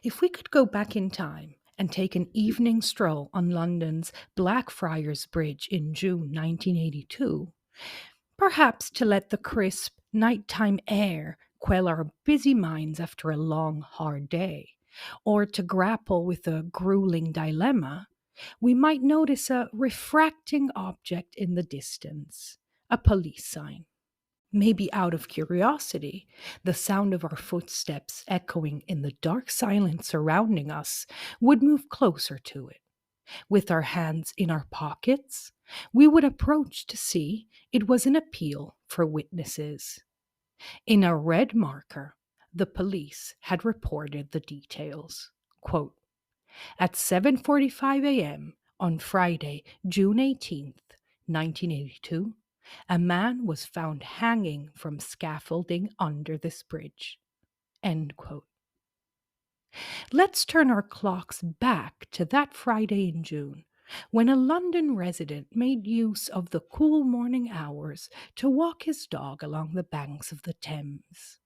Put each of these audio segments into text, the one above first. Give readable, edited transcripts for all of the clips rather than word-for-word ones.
If we could go back in time and take an evening stroll on London's Blackfriars Bridge in June 1982, perhaps to let the crisp nighttime air quell our busy minds after a long, hard day, or to grapple with a grueling dilemma, we might notice a refracting object in the distance, a police sign. Maybe out of curiosity, the sound of our footsteps echoing in the dark silence surrounding us would move closer to it. With our hands in our pockets, we would approach to see it was an appeal for witnesses. In a red marker, the police had reported the details. Quote, at 7:45 a.m. on Friday, June 18th, 1982, a man was found hanging from scaffolding under this bridge. End quote. Let's turn our clocks back to that Friday in June, when a London resident made use of the cool morning hours to walk his dog along the banks of the Thames.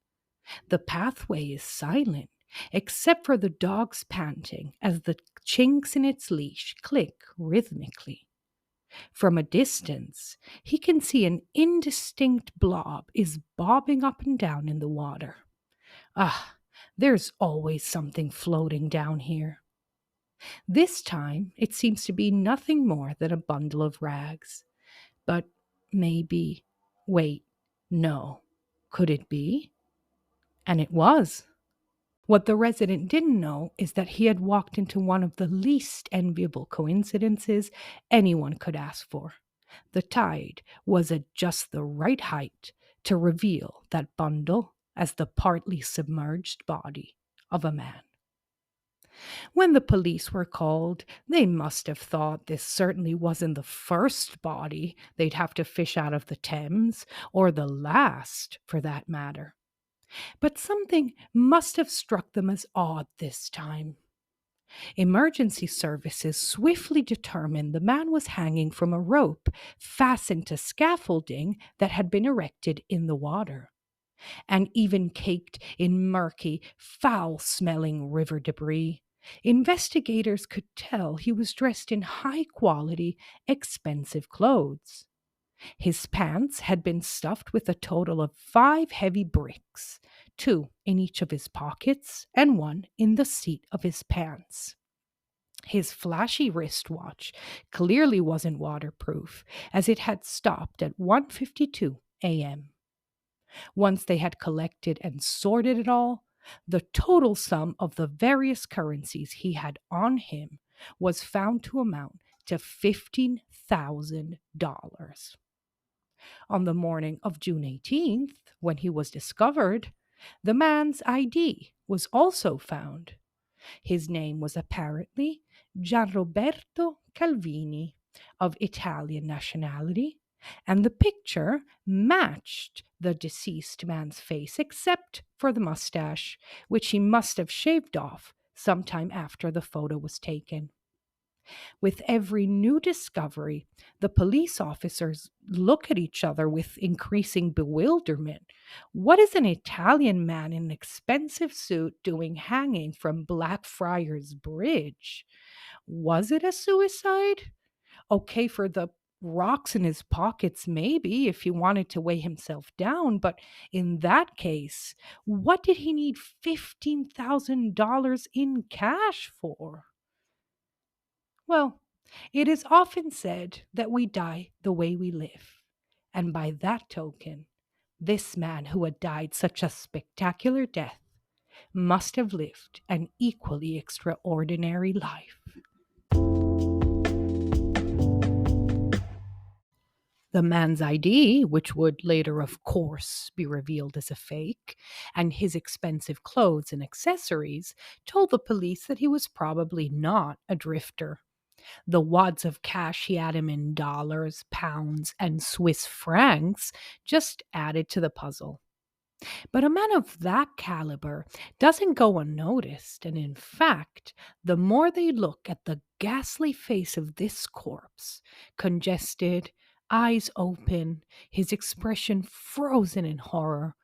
The pathway is silent, except for the dog's panting as the chinks in its leash click rhythmically. From a distance, he can see an indistinct blob is bobbing up and down in the water. Ah, there's always something floating down here. This time, it seems to be nothing more than a bundle of rags. But maybe, wait, no. Could it be? And it was. What the resident didn't know is that he had walked into one of the least enviable coincidences anyone could ask for. The tide was at just the right height to reveal that bundle as the partly submerged body of a man. When the police were called, they must have thought this certainly wasn't the first body they'd have to fish out of the Thames, or the last, for that matter. But something must have struck them as odd this time. Emergency services swiftly determined the man was hanging from a rope fastened to scaffolding that had been erected in the water. And even caked in murky, foul smelling river debris, investigators could tell he was dressed in high quality, expensive clothes. His pants had been stuffed with a total of 5 heavy bricks, 2 in each of his pockets and 1 in the seat of his pants. His flashy wristwatch clearly wasn't waterproof, as it had stopped at 1:52 a.m. Once they had collected and sorted it all, the total sum of the various currencies he had on him was found to amount to $15,000. On the morning of June 18th, when he was discovered, the man's ID was also found. His name was apparently Roberto Calvini, of Italian nationality, and the picture matched the deceased man's face except for the mustache, which he must have shaved off sometime after the photo was taken. With every new discovery, the police officers look at each other with increasing bewilderment. What is an Italian man in an expensive suit doing hanging from Blackfriars Bridge? Was it a suicide? Okay, for the rocks in his pockets, maybe, if he wanted to weigh himself down, but in that case, what did he need $15,000 in cash for? Well, it is often said that we die the way we live. And by that token, this man who had died such a spectacular death must have lived an equally extraordinary life. The man's ID, which would later, of course, be revealed as a fake, and his expensive clothes and accessories told the police that he was probably not a drifter. The wads of cash he had him in dollars, pounds, and Swiss francs just added to the puzzle. But a man of that caliber doesn't go unnoticed, and in fact, the more they look at the ghastly face of this corpse, congested, eyes open, his expression frozen in horror,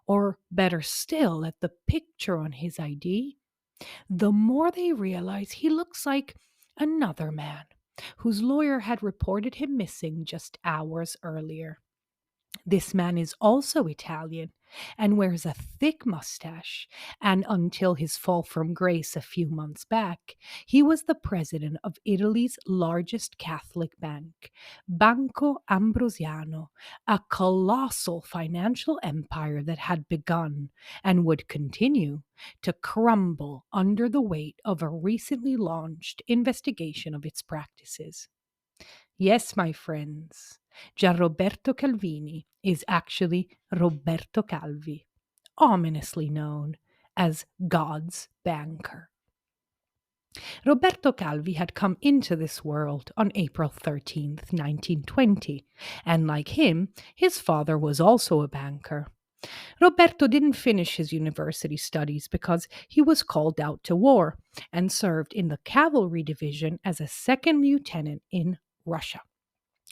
or better still, at the picture on his ID, The more they realize he looks like another man whose lawyer had reported him missing just hours earlier. This man is also Italian and wears a thick mustache, and until his fall from grace a few months back, he was the president of Italy's largest Catholic bank, Banco Ambrosiano, a colossal financial empire that had begun and would continue to crumble under the weight of a recently launched investigation of its practices. Yes, my friends, Gianroberto Calvini is actually Roberto Calvi, ominously known as God's banker. Roberto Calvi had come into this world on April 13th, 1920, and like him, his father was also a banker. Roberto didn't finish his university studies because he was called out to war and served in the cavalry division as a second lieutenant in Russia,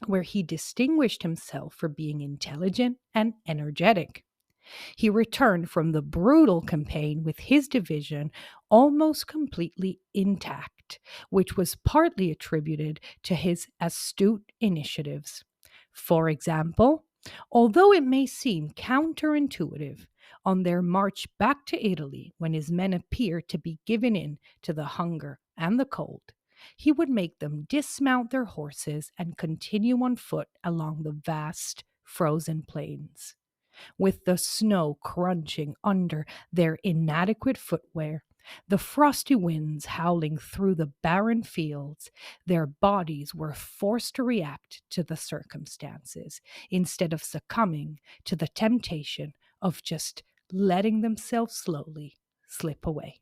where he distinguished himself for being intelligent and energetic. He returned from the brutal campaign with his division almost completely intact, which was partly attributed to his astute initiatives. For example, although it may seem counterintuitive, on their march back to Italy, when his men appeared to be given in to the hunger and the cold, he would make them dismount their horses and continue on foot along the vast frozen plains. With the snow crunching under their inadequate footwear, the frosty winds howling through the barren fields, their bodies were forced to react to the circumstances instead of succumbing to the temptation of just letting themselves slowly slip away.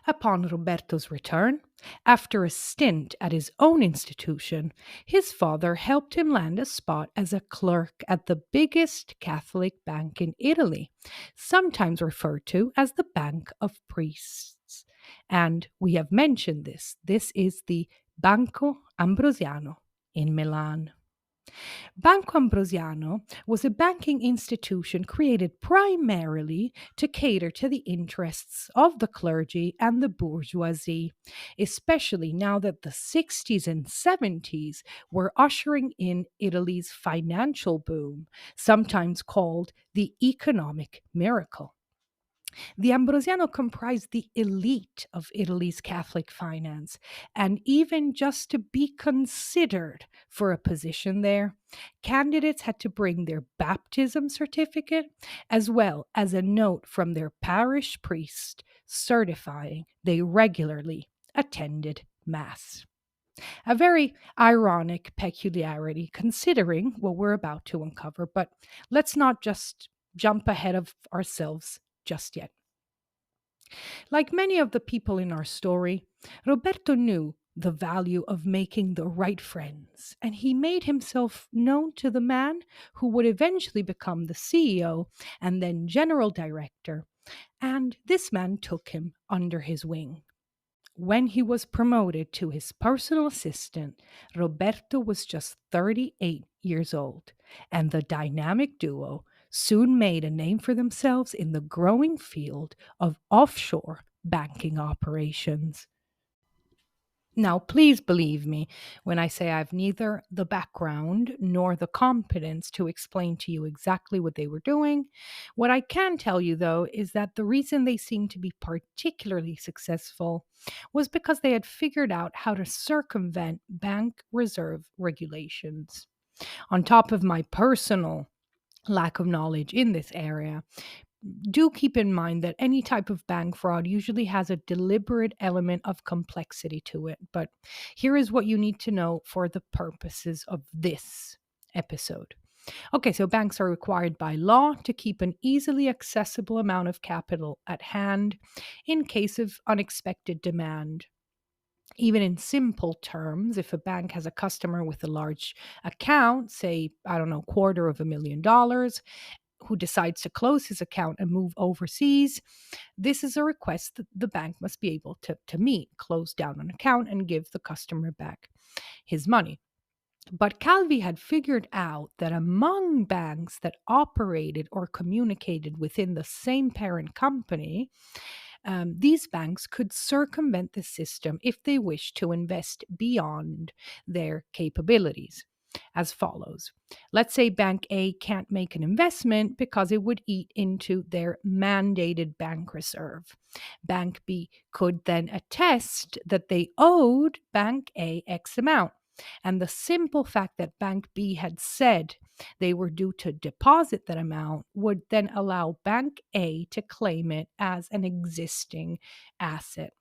Upon Roberto's return, after a stint at his own institution, his father helped him land a spot as a clerk at the biggest Catholic bank in Italy, sometimes referred to as the Bank of Priests. And we have mentioned this. This is the Banco Ambrosiano in Milan. Banco Ambrosiano was a banking institution created primarily to cater to the interests of the clergy and the bourgeoisie, especially now that the 60s and 70s were ushering in Italy's financial boom, sometimes called the economic miracle. The Ambrosiano comprised the elite of Italy's Catholic finance, and even just to be considered for a position there, candidates had to bring their baptism certificate as well as a note from their parish priest certifying they regularly attended Mass. A very ironic peculiarity considering what we're about to uncover, but let's not just jump ahead of ourselves just yet. Like many of the people in our story, Roberto knew the value of making the right friends, and he made himself known to the man who would eventually become the CEO and then general director, and this man took him under his wing. When he was promoted to his personal assistant, Roberto was just 38 years old, and the dynamic duo soon made a name for themselves in the growing field of offshore banking operations. Now, please believe me when I say I've neither the background nor the competence to explain to you exactly what they were doing. What I can tell you, though, is that the reason they seemed to be particularly successful was because they had figured out how to circumvent bank reserve regulations. On top of my personal lack of knowledge in this area, do keep in mind that any type of bank fraud usually has a deliberate element of complexity to it. But here is what you need to know for the purposes of this episode. Okay, so banks are required by law to keep an easily accessible amount of capital at hand in case of unexpected demand. Even in simple terms, if a bank has a customer with a large account, say, I don't know, $250,000, who decides to close his account and move overseas, this is a request that the bank must be able to meet, close down an account and give the customer back his money. But Calvi had figured out that among banks that operated or communicated within the same parent company, These banks could circumvent the system if they wished to invest beyond their capabilities. As follows. Let's say Bank A can't make an investment because it would eat into their mandated bank reserve. Bank B could then attest that they owed Bank A X amount. And the simple fact that Bank B had said they were due to deposit that amount would then allow Bank A to claim it as an existing asset.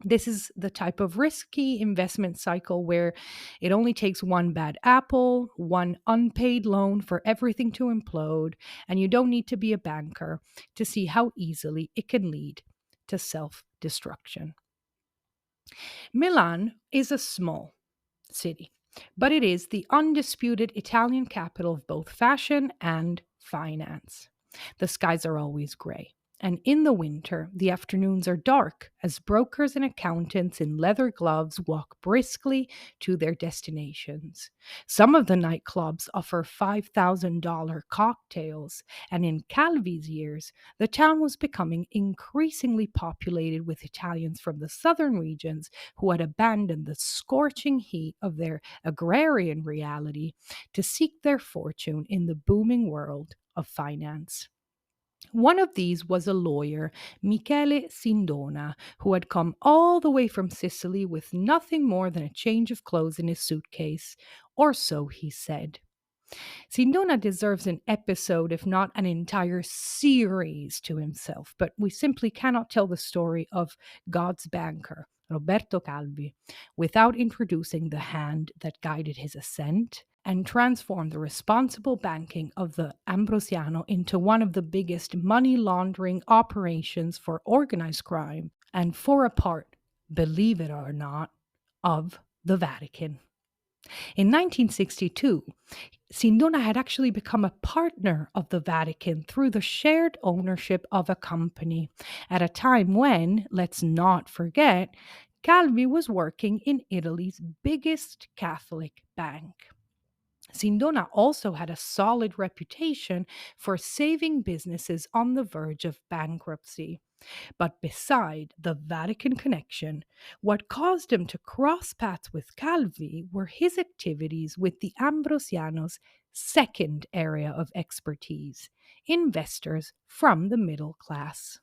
This is the type of risky investment cycle where it only takes one bad apple, one unpaid loan for everything to implode, and you don't need to be a banker to see how easily it can lead to self destruction. Milan is a small city, but it is the undisputed Italian capital of both fashion and finance. The skies are always gray. And in the winter, the afternoons are dark as brokers and accountants in leather gloves walk briskly to their destinations. Some of the nightclubs offer $5,000 cocktails, and in Calvi's years, the town was becoming increasingly populated with Italians from the southern regions who had abandoned the scorching heat of their agrarian reality to seek their fortune in the booming world of finance. One of these was a lawyer, Michele Sindona, who had come all the way from Sicily with nothing more than a change of clothes in his suitcase, or so he said. Sindona deserves an episode, if not an entire series to himself, but we simply cannot tell the story of God's banker, Roberto Calvi, without introducing the hand that guided his ascent and transformed the responsible banking of the Ambrosiano into one of the biggest money laundering operations for organized crime and for a part, believe it or not, of the Vatican. In 1962, Sindona had actually become a partner of the Vatican through the shared ownership of a company at a time when, let's not forget, Calvi was working in Italy's biggest Catholic bank. Sindona also had a solid reputation for saving businesses on the verge of bankruptcy. But beside the Vatican connection, what caused him to cross paths with Calvi were his activities with the Ambrosianos' second area of expertise, investors from the middle class.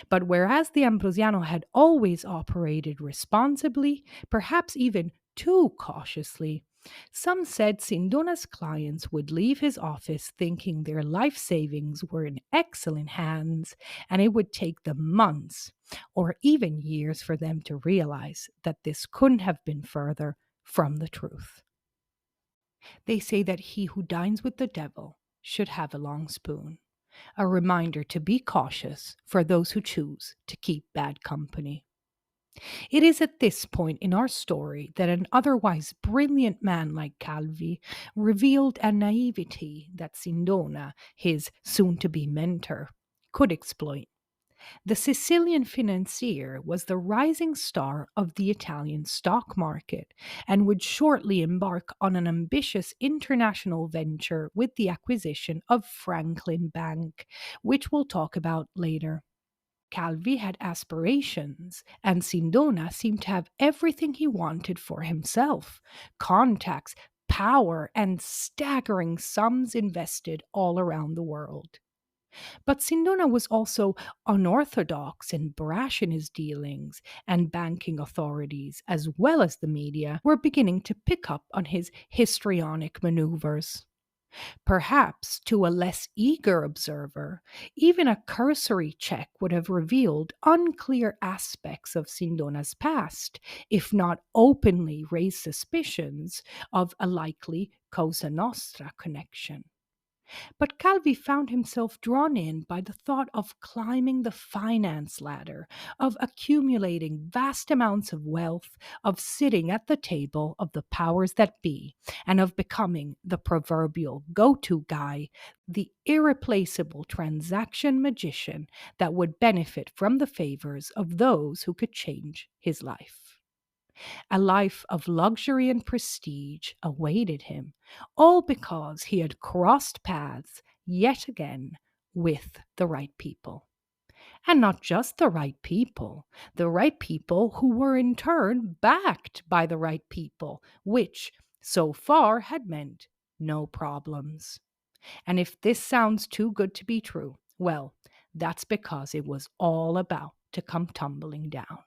But whereas the Ambrosiano had always operated responsibly, perhaps even too cautiously, some said Sindona's clients would leave his office thinking their life savings were in excellent hands, and it would take them months or even years for them to realize that this couldn't have been further from the truth. They say that he who dines with the devil should have a long spoon, a reminder to be cautious for those who choose to keep bad company. It is at this point in our story that an otherwise brilliant man like Calvi revealed a naivety that Sindona, his soon to be mentor, could exploit. The Sicilian financier was the rising star of the Italian stock market and would shortly embark on an ambitious international venture with the acquisition of Franklin Bank, which we'll talk about later. Calvi had aspirations, and Sindona seemed to have everything he wanted for himself: contacts, power, and staggering sums invested all around the world. But Sindona was also unorthodox and brash in his dealings, and banking authorities, as well as the media, were beginning to pick up on his histrionic maneuvers. Perhaps to a less eager observer, even a cursory check would have revealed unclear aspects of Sindona's past, if not openly raised suspicions of a likely Cosa Nostra connection. But Calvi found himself drawn in by the thought of climbing the finance ladder, of accumulating vast amounts of wealth, of sitting at the table of the powers that be, and of becoming the proverbial go-to guy, the irreplaceable transaction magician that would benefit from the favors of those who could change his life. A life of luxury and prestige awaited him, all because he had crossed paths yet again with the right people. And not just the right people who were in turn backed by the right people, which so far had meant no problems. And if this sounds too good to be true, well, that's because it was all about to come tumbling down.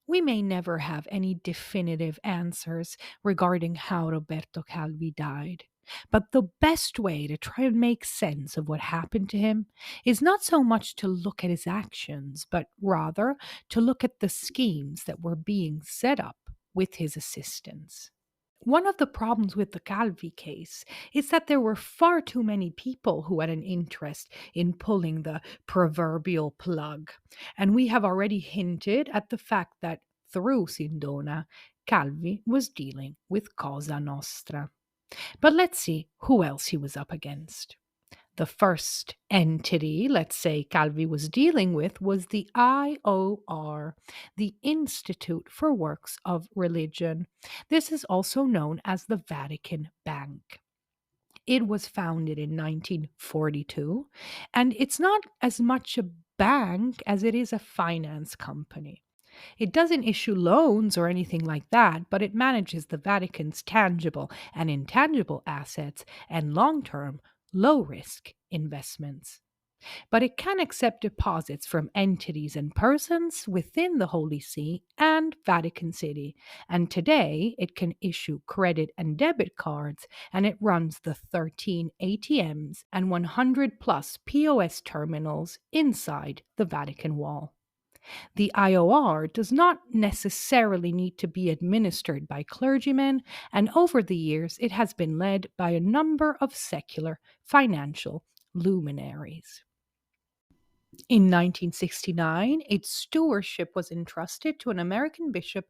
We may never have any definitive answers regarding how Roberto Calvi died. But the best way to try and make sense of what happened to him is not so much to look at his actions, but rather to look at the schemes that were being set up with his assistance. One of the problems with the Calvi case is that there were far too many people who had an interest in pulling the proverbial plug. And we have already hinted at the fact that through Sindona, Calvi was dealing with Cosa Nostra. But let's see who else he was up against. The first entity, let's say, Calvi was dealing with was the IOR, the Institute for Works of Religion. This is also known as the Vatican Bank. It was founded in 1942, and it's not as much a bank as it is a finance company. It doesn't issue loans or anything like that, but it manages the Vatican's tangible and intangible assets and long term, low risk investments. But it can accept deposits from entities and persons within the Holy See and Vatican City. And today it can issue credit and debit cards, and it runs the 13 ATMs and 100 plus POS terminals inside the Vatican wall. The IOR does not necessarily need to be administered by clergymen, and over the years it has been led by a number of secular financial luminaries. In 1969, its stewardship was entrusted to an American bishop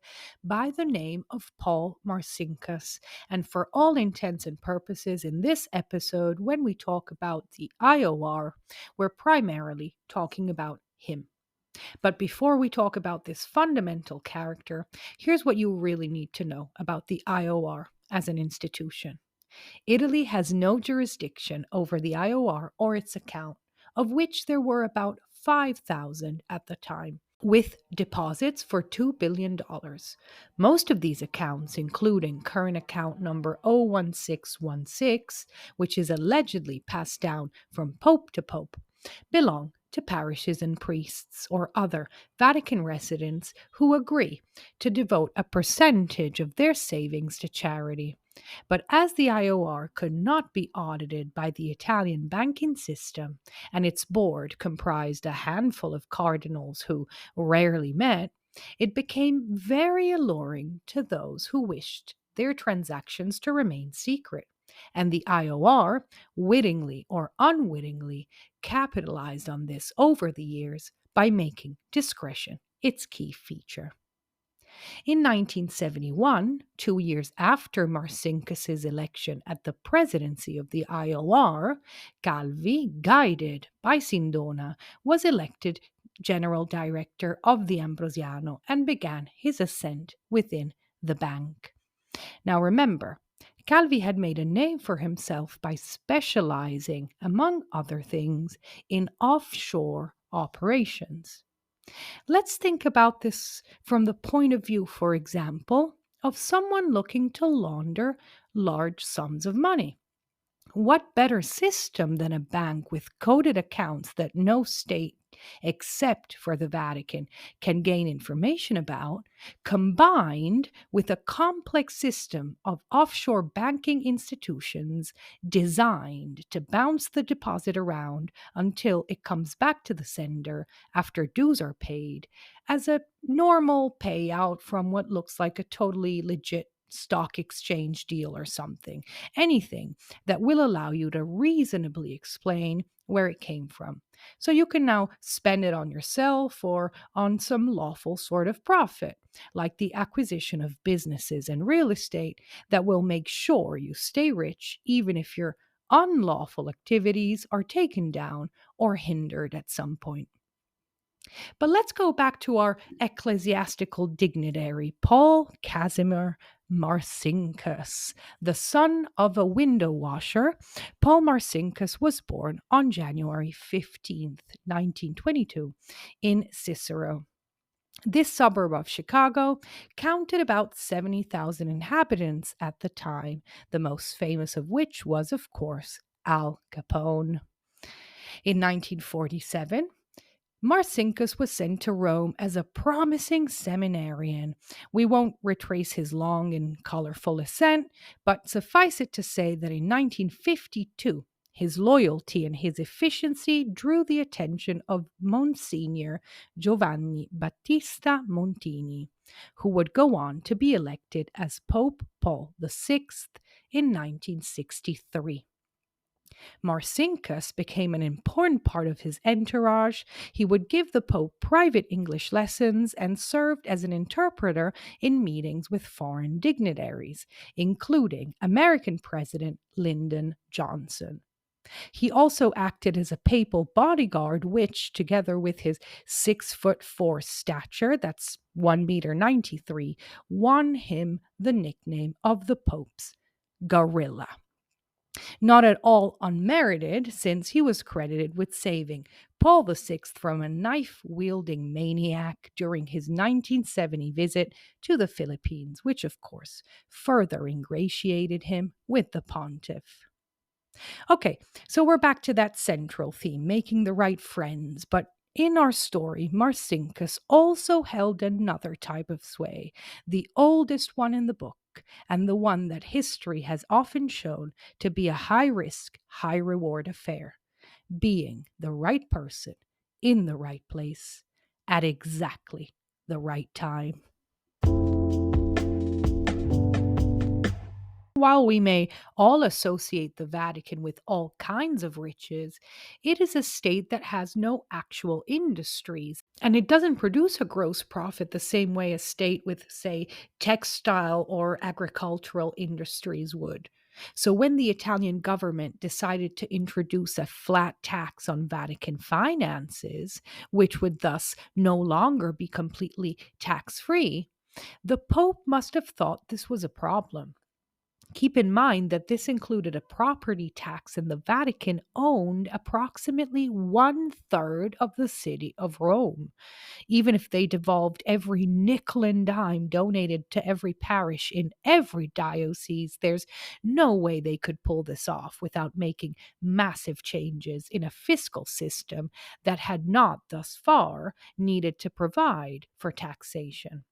by the name of Paul Marcinkus. And for all intents and purposes, in this episode, when we talk about the IOR, we're primarily talking about him. But before we talk about this fundamental character, here's what you really need to know about the IOR as an institution. Italy has no jurisdiction over the IOR or its account, of which there were about 5,000 at the time, with deposits for $2 billion. Most of these accounts, including current account number 01616, which is allegedly passed down from pope to pope, belong to parishes and priests or other Vatican residents who agree to devote a percentage of their savings to charity. But as the IOR could not be audited by the Italian banking system, and its board comprised a handful of cardinals who rarely met, it became very alluring to those who wished their transactions to remain secret. And the IOR, wittingly or unwittingly, capitalized on this over the years by making discretion its key feature. In 1971, 2 years after Marcinkus's election at the presidency of the IOR, Calvi, guided by Sindona, was elected general director of the Ambrosiano and began his ascent within the bank. Now remember, Calvi had made a name for himself by specializing, among other things, in offshore operations. Let's think about this from the point of view, for example, of someone looking to launder large sums of money. What better system than a bank with coded accounts that no state, except for the Vatican, can gain information about, combined with a complex system of offshore banking institutions designed to bounce the deposit around until it comes back to the sender after dues are paid as a normal payout from what looks like a totally legit stock exchange deal or something. Anything that will allow you to reasonably explain where it came from. So you can now spend it on yourself or on some lawful sort of profit, like the acquisition of businesses and real estate that will make sure you stay rich even if your unlawful activities are taken down or hindered at some point. But let's go back to our ecclesiastical dignitary, Paul Casimir Marcinkus, the son of a window washer. Paul Marcinkus was born on January 15th, 1922, in Cicero. This suburb of Chicago counted about 70,000 inhabitants at the time, the most famous of which was, of course, Al Capone. In 1947, Marcinkus was sent to Rome as a promising seminarian. We won't retrace his long and colorful ascent, but suffice it to say that in 1952, his loyalty and his efficiency drew the attention of Monsignor Giovanni Battista Montini, who would go on to be elected as Pope Paul VI in 1963. Marcinkus became an important part of his entourage. He would give the Pope private English lessons and served as an interpreter in meetings with foreign dignitaries, including American President Lyndon Johnson. He also acted as a papal bodyguard, which, together with his 6'4" stature, that's 1 meter 93, won him the nickname of the Pope's Gorilla. Not at all unmerited, since he was credited with saving Paul VI from a knife wielding maniac during his 1970 visit to the Philippines, which, of course, further ingratiated him with the pontiff. Okay, so we're back to that central theme, making the right friends, but in our story, Marcinkus also held another type of sway, the oldest one in the book, and the one that history has often shown to be a high risk, high reward affair, being the right person in the right place at exactly the right time. While we may all associate the Vatican with all kinds of riches, it is a state that has no actual industries, and it doesn't produce a gross profit the same way a state with, say, textile or agricultural industries would. So, when the Italian government decided to introduce a flat tax on Vatican finances, which would thus no longer be completely tax free, the Pope must have thought this was a problem. Keep in mind that this included a property tax, and the Vatican owned approximately 1/3 of the city of Rome. Even if they devolved every nickel and dime donated to every parish in every diocese, there's no way they could pull this off without making massive changes in a fiscal system that had not thus far needed to provide for taxation.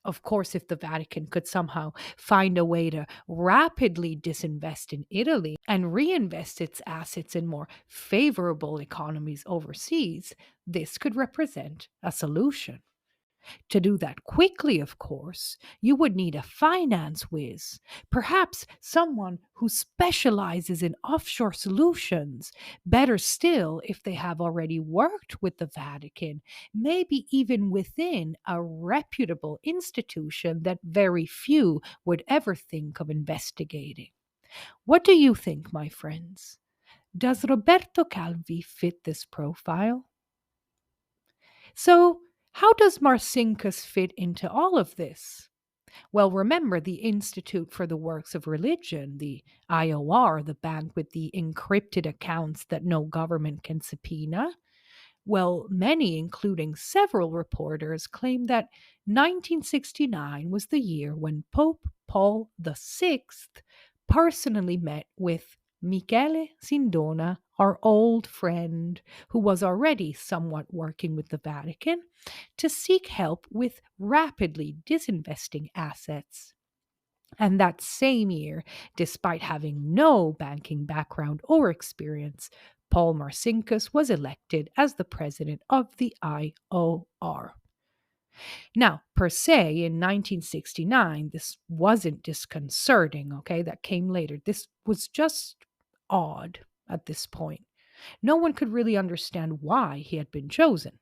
Of course, if the Vatican could somehow find a way to rapidly disinvest in Italy and reinvest its assets in more favorable economies overseas, this could represent a solution. To do that quickly, of course, you would need a finance whiz, perhaps someone who specializes in offshore solutions. Better still, if they have already worked with the Vatican, maybe even within a reputable institution that very few would ever think of investigating. What do you think, my friends? Does Roberto Calvi fit this profile? So, how does Marcinkus fit into all of this? Well, remember the Institute for the Works of Religion, the IOR, the bank with the encrypted accounts that no government can subpoena? Well, many, including several reporters, claim that 1969 was the year when Pope Paul VI personally met with Michele Sindona, our old friend, who was already somewhat working with the Vatican, to seek help with rapidly disinvesting assets. And that same year, despite having no banking background or experience, Paul Marcinkus was elected as the president of the IOR. Now, per se, in 1969, this wasn't disconcerting, okay? That came later. This was just odd at this point. No one could really understand why he had been chosen.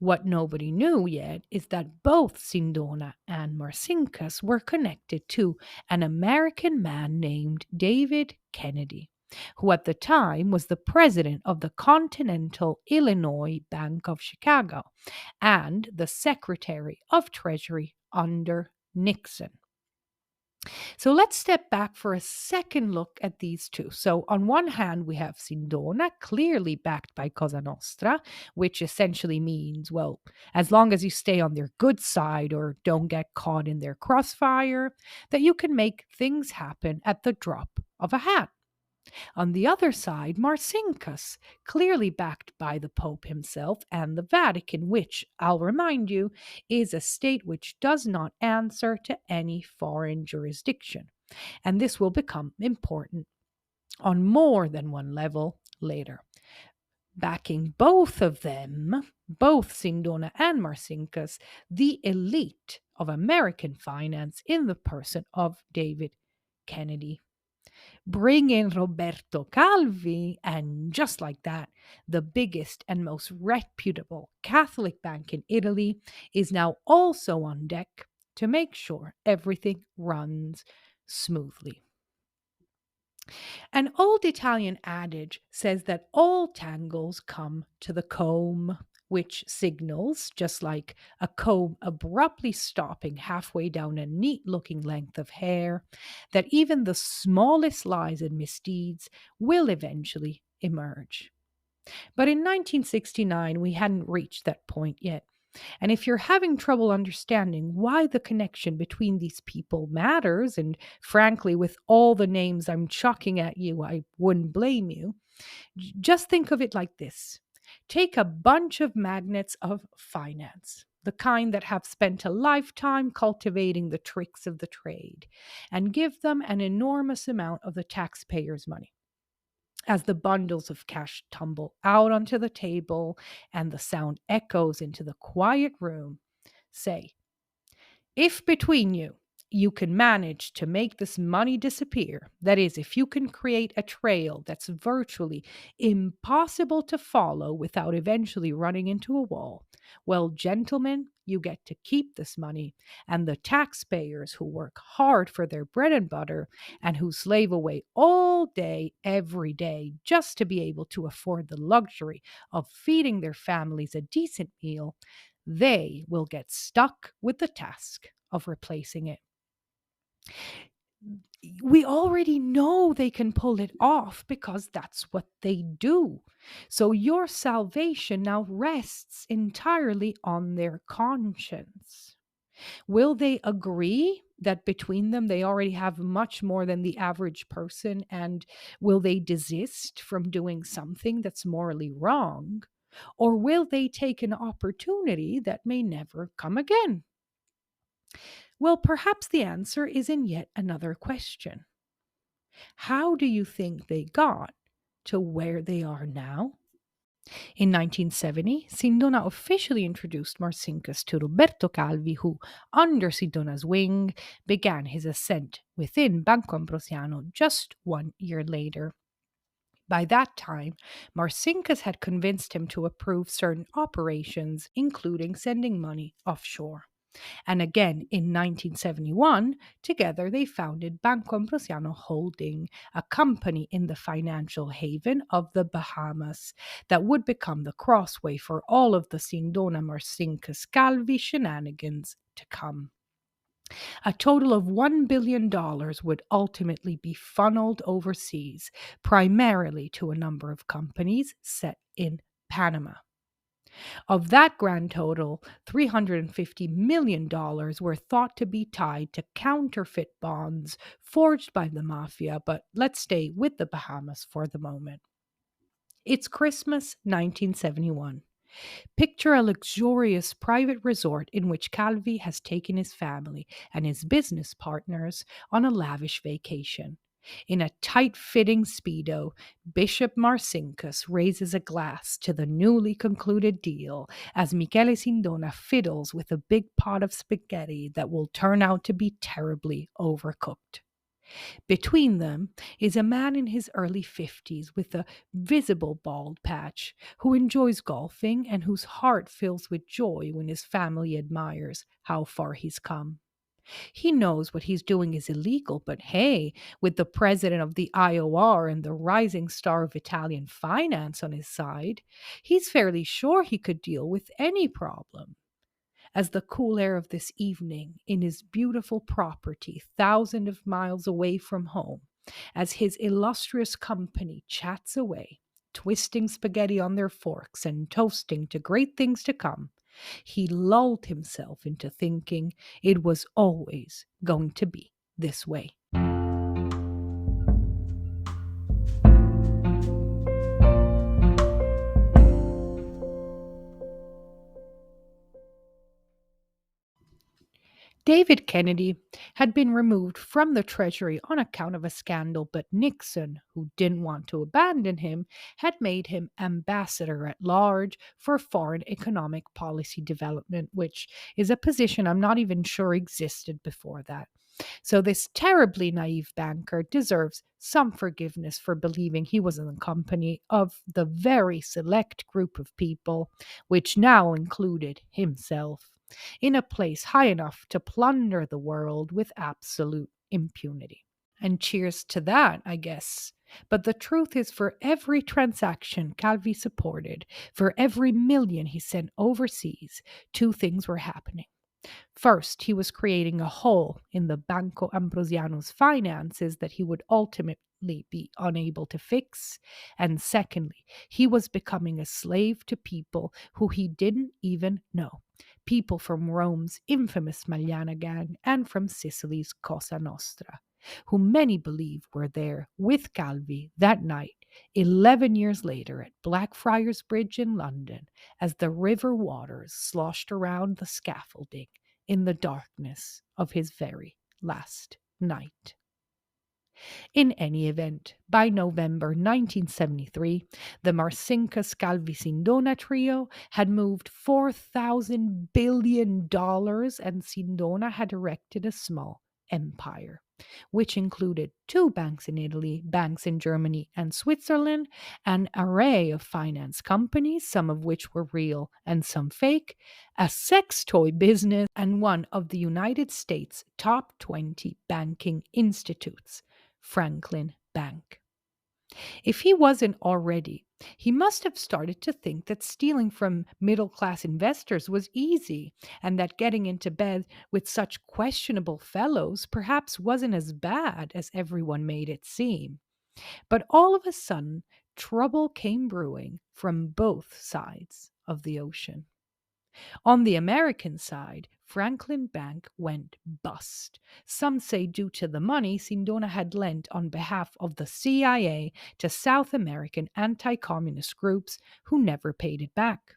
What nobody knew yet is that both Sindona and Marcinkus were connected to an American man named David Kennedy. who at the time was the president of the Continental Illinois Bank of Chicago and the Secretary of Treasury under Nixon. So let's step back for a second look at these two. So, on one hand, we have Sindona, clearly backed by Cosa Nostra, which essentially means, well, as long as you stay on their good side or don't get caught in their crossfire, that you can make things happen at the drop of a hat. On the other side, Marcinkus, clearly backed by the Pope himself and the Vatican, which, I'll remind you, is a state which does not answer to any foreign jurisdiction. And this will become important on more than one level later. Backing both of them, both Sindona and Marcinkus, the elite of American finance in the person of David Kennedy. Bring in Roberto Calvi, and just like that, the biggest and most reputable Catholic bank in Italy is now also on deck to make sure everything runs smoothly. An old Italian adage says that all tangles come to the comb, which signals, just like a comb abruptly stopping halfway down a neat looking length of hair, that even the smallest lies and misdeeds will eventually emerge. But in 1969, we hadn't reached that point yet. And if you're having trouble understanding why the connection between these people matters, and frankly, with all the names I'm chucking at you, I wouldn't blame you, just think of it like this. Take a bunch of magnates of finance, the kind that have spent a lifetime cultivating the tricks of the trade, and give them an enormous amount of the taxpayers' money. As the bundles of cash tumble out onto the table and the sound echoes into the quiet room, say, if between you, you can manage to make this money disappear, that is, if you can create a trail that's virtually impossible to follow without eventually running into a wall, well, gentlemen, you get to keep this money, and the taxpayers who work hard for their bread and butter and who slave away all day, every day, just to be able to afford the luxury of feeding their families a decent meal, they will get stuck with the task of replacing it. We already know they can pull it off because that's what they do. So your salvation now rests entirely on their conscience. Will they agree that between them they already have much more than the average person? And will they desist from doing something that's morally wrong? Or will they take an opportunity that may never come again? Well, perhaps the answer is in yet another question. How do you think they got to where they are now? In 1970, Sindona officially introduced Marcinkus to Roberto Calvi, who, under Sindona's wing, began his ascent within Banco Ambrosiano just 1 year later. By that time, Marcinkus had convinced him to approve certain operations, including sending money offshore. And again in 1971, together they founded Banco Ambrosiano Holding, a company in the financial haven of the Bahamas that would become the crossway for all of the Sindona Marcinkus Calvi shenanigans to come. A total of $1 billion would ultimately be funneled overseas, primarily to a number of companies set in Panama. Of that grand total, $350 million were thought to be tied to counterfeit bonds forged by the mafia, but let's stay with the Bahamas for the moment. It's Christmas 1971. Picture a luxurious private resort in which Calvi has taken his family and his business partners on a lavish vacation. In a tight-fitting Speedo, Bishop Marcinkus raises a glass to the newly concluded deal as Michele Sindona fiddles with a big pot of spaghetti that will turn out to be terribly overcooked. Between them is a man in his early 50s with a visible bald patch who enjoys golfing and whose heart fills with joy when his family admires how far he's come. He knows what he's doing is illegal, but hey, with the president of the IOR and the rising star of Italian finance on his side, he's fairly sure he could deal with any problem. As the cool air of this evening in his beautiful property, thousands of miles away from home, as his illustrious company chats away, twisting spaghetti on their forks and toasting to great things to come, he lulled himself into thinking it was always going to be this way. David Kennedy had been removed from the Treasury on account of a scandal, but Nixon, who didn't want to abandon him, had made him ambassador at large for foreign economic policy development, which is a position I'm not even sure existed before that. So, this terribly naive banker deserves some forgiveness for believing he was in the company of the very select group of people, which now included himself, in a place high enough to plunder the world with absolute impunity. And cheers to that, I guess. But the truth is, for every transaction Calvi supported, for every million he sent overseas, two things were happening. First, he was creating a hole in the Banco Ambrosiano's finances that he would ultimately be unable to fix. And secondly, he was becoming a slave to people who he didn't even know. People from Rome's infamous Magliana gang and from Sicily's Cosa Nostra, who many believe were there with Calvi that night, 11 years later at Blackfriars Bridge in London, as the river waters sloshed around the scaffolding in the darkness of his very last night. In any event, by November 1973, the Marcinkus Calvi Sindona trio had moved $4,000 billion, and Sindona had erected a small empire, which included two banks in Italy, banks in Germany and Switzerland, an array of finance companies, some of which were real and some fake, a sex toy business, and one of the United States' top 20 banking institutes, Franklin Bank. If he wasn't already, he must have started to think that stealing from middle class investors was easy, and that getting into bed with such questionable fellows perhaps wasn't as bad as everyone made it seem. But all of a sudden, trouble came brewing from both sides of the ocean. On the American side, Franklin Bank went bust. Some say due to the money Sindona had lent on behalf of the CIA to South American anti communist groups who never paid it back.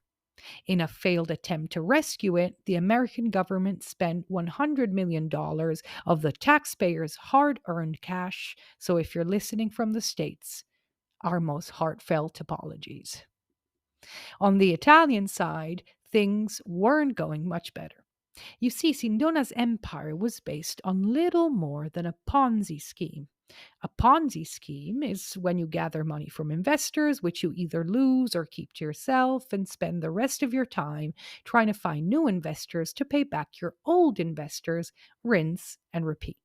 In a failed attempt to rescue it, the American government spent $100 million of the taxpayers' hard earned cash. So if you're listening from the States, our most heartfelt apologies. On the Italian side, things weren't going much better. You see, Sindona's empire was based on little more than a Ponzi scheme. A Ponzi scheme is when you gather money from investors, which you either lose or keep to yourself, and spend the rest of your time trying to find new investors to pay back your old investors, rinse and repeat.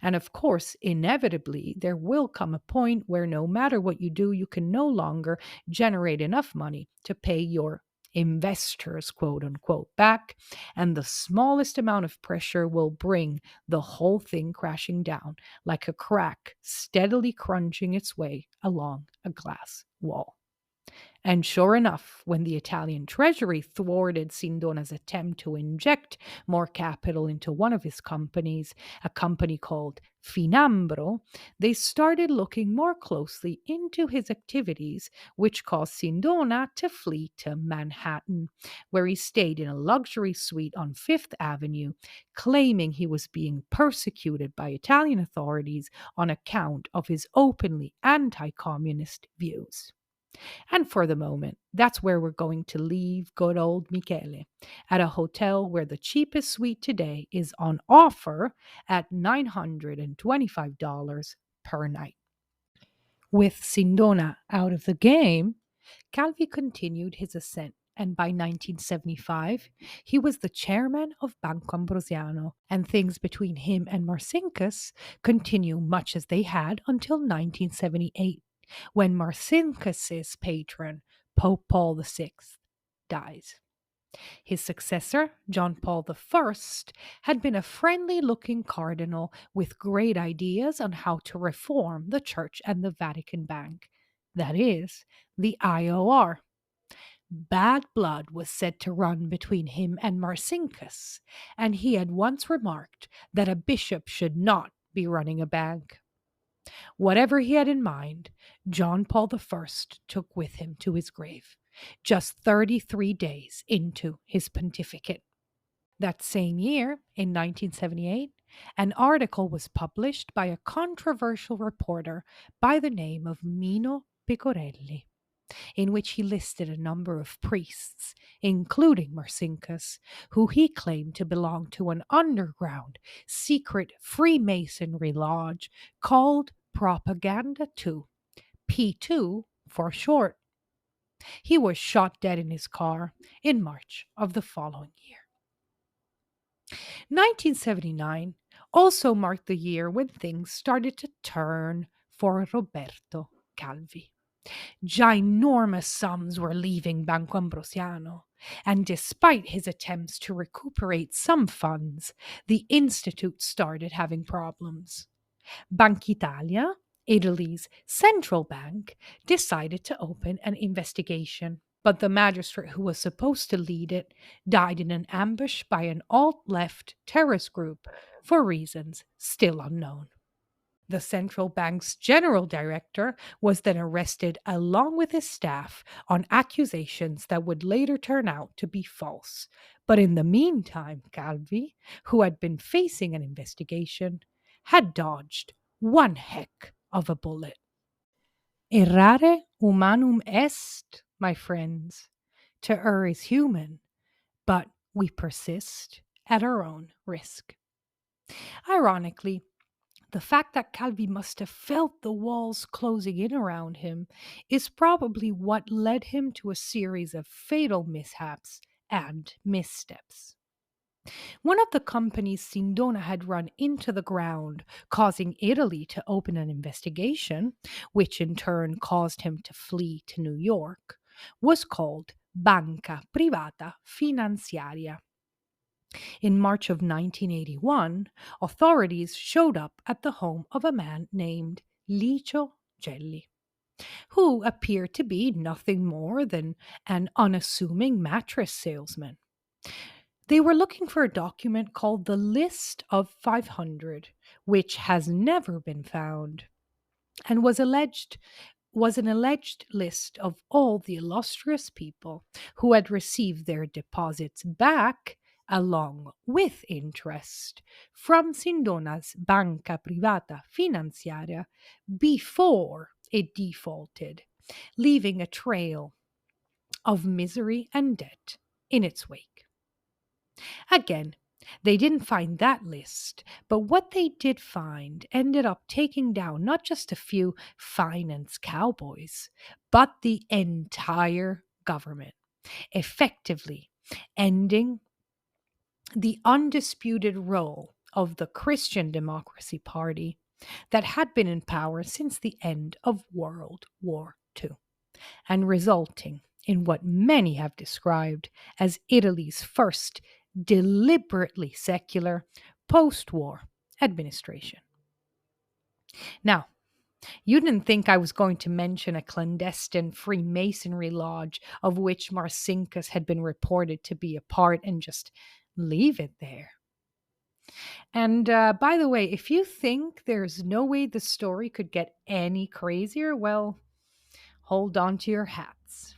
And of course, inevitably, there will come a point where no matter what you do, you can no longer generate enough money to pay your investors, quote unquote, back. And the smallest amount of pressure will bring the whole thing crashing down like a crack steadily crunching its way along a glass wall. And sure enough, when the Italian treasury thwarted Sindona's attempt to inject more capital into one of his companies, a company called Finambro, they started looking more closely into his activities, which caused Sindona to flee to Manhattan, where he stayed in a luxury suite on Fifth Avenue, claiming he was being persecuted by Italian authorities on account of his openly anti communist views. And for the moment, that's where we're going to leave good old Michele, at a hotel where the cheapest suite today is on offer at $925 per night. With Sindona out of the game, Calvi continued his ascent and by 1975, he was the chairman of Banco Ambrosiano, and things between him and Marcinkus continue much as they had until 1978, when Marcinkus's patron, Pope Paul VI, dies. His successor, John Paul I, had been a friendly looking cardinal with great ideas on how to reform the Church and the Vatican Bank, that is, the IOR. Bad blood was said to run between him and Marcinkus, and he had once remarked that a bishop should not be running a bank. Whatever he had in mind, John Paul I took with him to his grave, just 33 days into his pontificate. That same year, in 1978, an article was published by a controversial reporter by the name of Mino Pecorelli, in which he listed a number of priests, including Marcinkus, who he claimed to belong to an underground, secret Freemasonry lodge called Propaganda 2, P2 for short. He was shot dead in his car in March of the following year. 1979 also marked the year when things started to turn for Roberto Calvi. Ginormous sums were leaving Banco Ambrosiano, and despite his attempts to recuperate some funds, the institute started having problems. Banca Italia, Italy's central bank, decided to open an investigation, but the magistrate who was supposed to lead it died in an ambush by an alt-left terrorist group for reasons still unknown. The central bank's general director was then arrested along with his staff on accusations that would later turn out to be false. But in the meantime, Calvi, who had been facing an investigation, had dodged one heck of a bullet. Errare humanum est, my friends. To err is human, but we persist at our own risk. Ironically, the fact that Calvi must have felt the walls closing in around him is probably what led him to a series of fatal mishaps and missteps. One of the companies Sindona had run into the ground, causing Italy to open an investigation, which in turn caused him to flee to New York, was called Banca Privata Finanziaria. In March of 1981, authorities showed up at the home of a man named Licio Gelli, who appeared to be nothing more than an unassuming mattress salesman. They were looking for a document called the List of 500, which has never been found, and was an alleged list of all the illustrious people who had received their deposits back along with interest from Sindona's Banca Privata Finanziaria before it defaulted, leaving a trail of misery and debt in its wake. Again, they didn't find that list, but what they did find ended up taking down not just a few finance cowboys, but the entire government, effectively ending the undisputed role of the Christian Democracy Party that had been in power since the end of World War II, and resulting in what many have described as Italy's first deliberately secular post-war administration. Now, you didn't think I was going to mention a clandestine Freemasonry lodge of which Marcinkus had been reported to be a part and just leave it there. And by the way, if you think there's no way the story could get any crazier, well, hold on to your hats.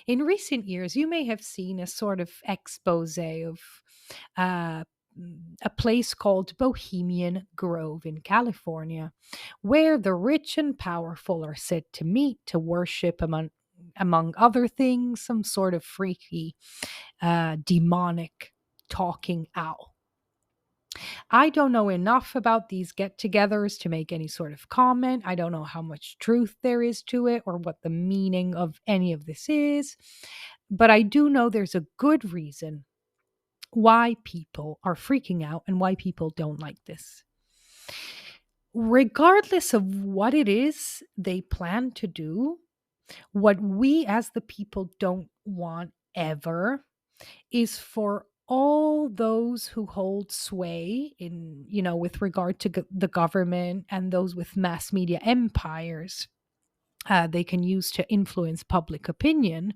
In recent years, you may have seen a sort of expose of a place called Bohemian Grove in California, where the rich and powerful are said to meet to worship, among other things, some sort of freaky, demonic talking owl. I don't know enough about these get togethers to make any sort of comment. I don't know how much truth there is to it or what the meaning of any of this is. But I do know there's a good reason why people are freaking out and why people don't like this. Regardless of what it is they plan to do, what we as the people don't want ever is for all those who hold sway in, with regard to the government and those with mass media empires they can use to influence public opinion,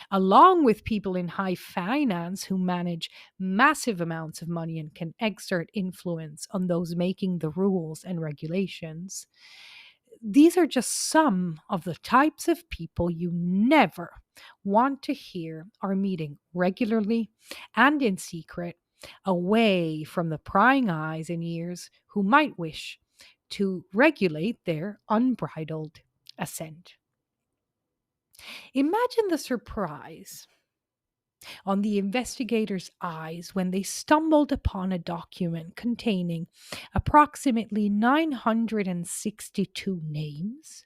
along with people in high finance who manage massive amounts of money and can exert influence on those making the rules and regulations. These are just some of the types of people you never want to hear are meeting regularly and in secret, away from the prying eyes and ears who might wish to regulate their unbridled ascent. Imagine the surprise on the investigators' eyes when they stumbled upon a document containing approximately 962 names,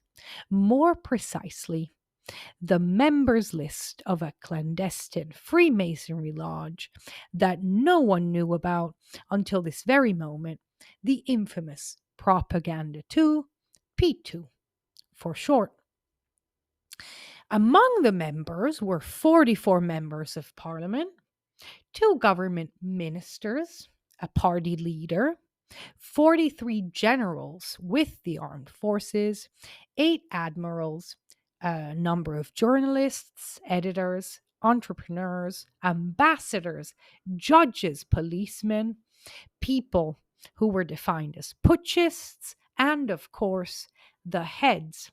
more precisely, the members' list of a clandestine Freemasonry lodge that no one knew about until this very moment, the infamous Propaganda 2, P2 for short. Among the members were 44 members of parliament, two government ministers, a party leader, 43 generals with the armed forces, eight admirals, a number of journalists, editors, entrepreneurs, ambassadors, judges, policemen, people who were defined as putschists, and of course, the heads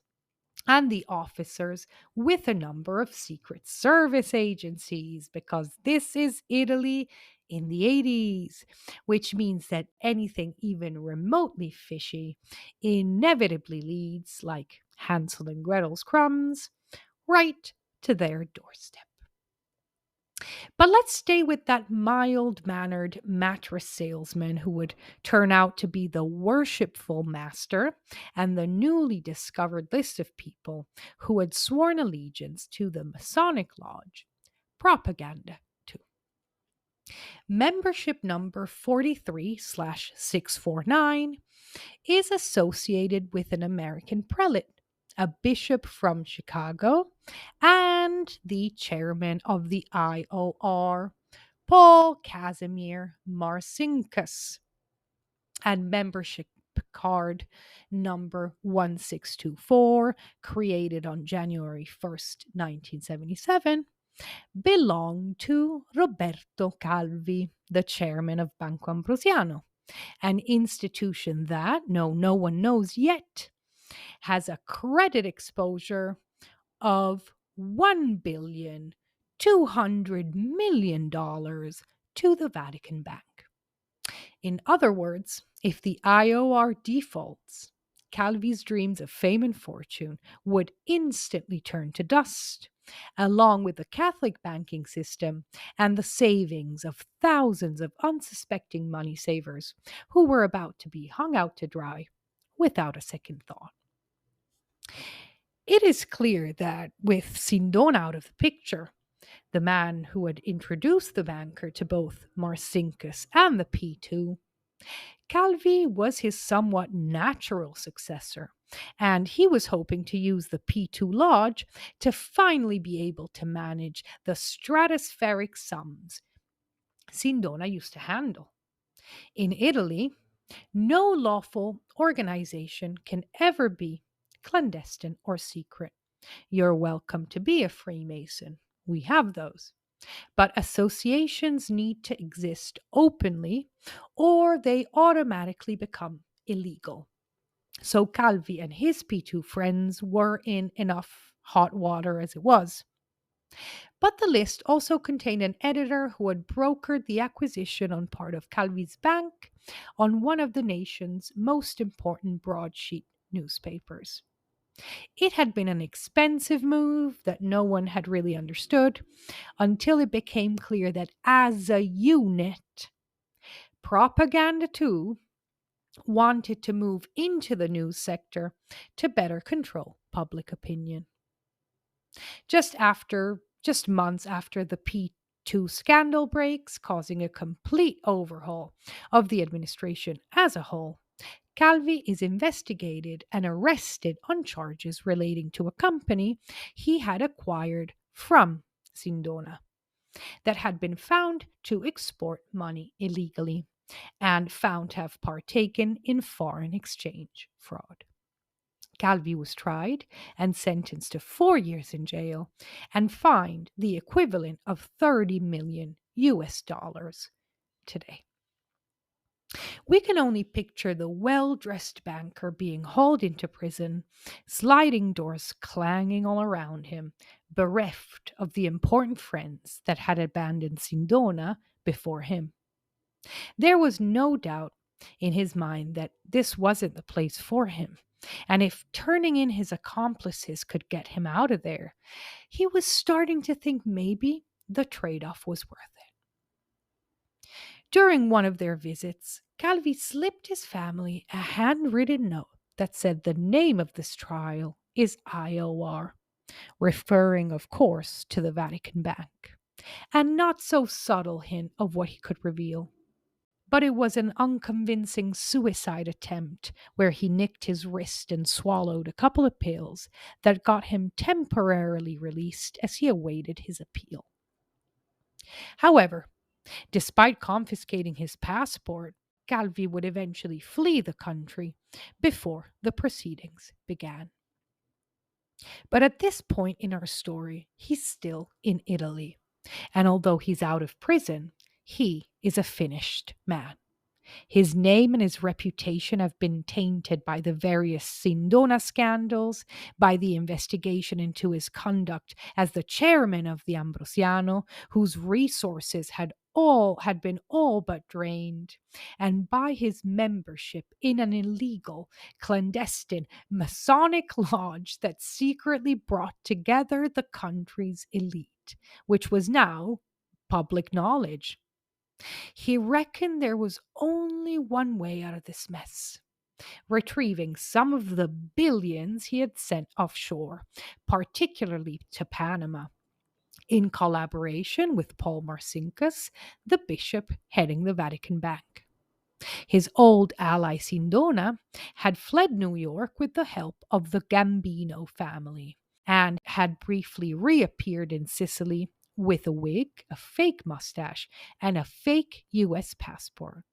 and the officers with a number of secret service agencies, because this is Italy in the 80s, which means that anything even remotely fishy inevitably leads, like Hansel and Gretel's crumbs, right to their doorstep. But let's stay with that mild mannered mattress salesman who would turn out to be the worshipful master and the newly discovered list of people who had sworn allegiance to the Masonic Lodge. Propaganda 2. Membership number 43/649 is associated with an American prelate, a bishop from Chicago, and the chairman of the IOR, Paul Casimir Marcinkus, and membership card number 1624, created on January 1st, 1977, belonged to Roberto Calvi, the chairman of Banco Ambrosiano, an institution that, no one knows yet, has a credit exposure of $1,200,000,000 to the Vatican Bank. In other words, if the IOR defaults, Calvi's dreams of fame and fortune would instantly turn to dust, along with the Catholic banking system and the savings of thousands of unsuspecting money savers who were about to be hung out to dry without a second thought. It is clear that with Sindona out of the picture, the man who had introduced the banker to both Marcinkus and the P2, Calvi was his somewhat natural successor, and he was hoping to use the P2 Lodge to finally be able to manage the stratospheric sums Sindona used to handle. In Italy, no lawful organization can ever be clandestine or secret. You're welcome to be a Freemason. We have those. But associations need to exist openly or they automatically become illegal. So Calvi and his P2 friends were in enough hot water as it was. But the list also contained an editor who had brokered the acquisition on part of Calvi's bank on one of the nation's most important broadsheet newspapers. It had been an expensive move that no one had really understood until it became clear that as a unit, Propaganda, too, wanted to move into the news sector to better control public opinion. Just months after the P2 scandal breaks, causing a complete overhaul of the administration as a whole, Calvi is investigated and arrested on charges relating to a company he had acquired from Sindona that had been found to export money illegally and found to have partaken in foreign exchange fraud. Calvi was tried and sentenced to 4 years in jail and fined the equivalent of 30 million US dollars today. We can only picture the well dressed banker being hauled into prison, sliding doors clanging all around him, bereft of the important friends that had abandoned Sindona before him. There was no doubt in his mind that this wasn't the place for him. And if turning in his accomplices could get him out of there, he was starting to think maybe the trade off was worth it. During one of their visits, Calvi slipped his family a handwritten note that said the name of this trial is IOR, referring, of course, to the Vatican Bank, and not so subtle hint of what he could reveal. But it was an unconvincing suicide attempt where he nicked his wrist and swallowed a couple of pills that got him temporarily released as he awaited his appeal. However, despite confiscating his passport, Calvi would eventually flee the country before the proceedings began. But at this point in our story, he's still in Italy. And although he's out of prison, he is a finished man. His name and his reputation have been tainted by the various Sindona scandals, by the investigation into his conduct as the chairman of the Ambrosiano, whose resources had been all but drained, and by his membership in an illegal, clandestine Masonic lodge that secretly brought together the country's elite, which was now public knowledge. He reckoned there was only one way out of this mess: retrieving some of the billions he had sent offshore, particularly to Panama, in collaboration with Paul Marcinkus, the bishop heading the Vatican Bank. His old ally Sindona had fled New York with the help of the Gambino family and had briefly reappeared in Sicily with a wig, a fake mustache, and a fake US passport.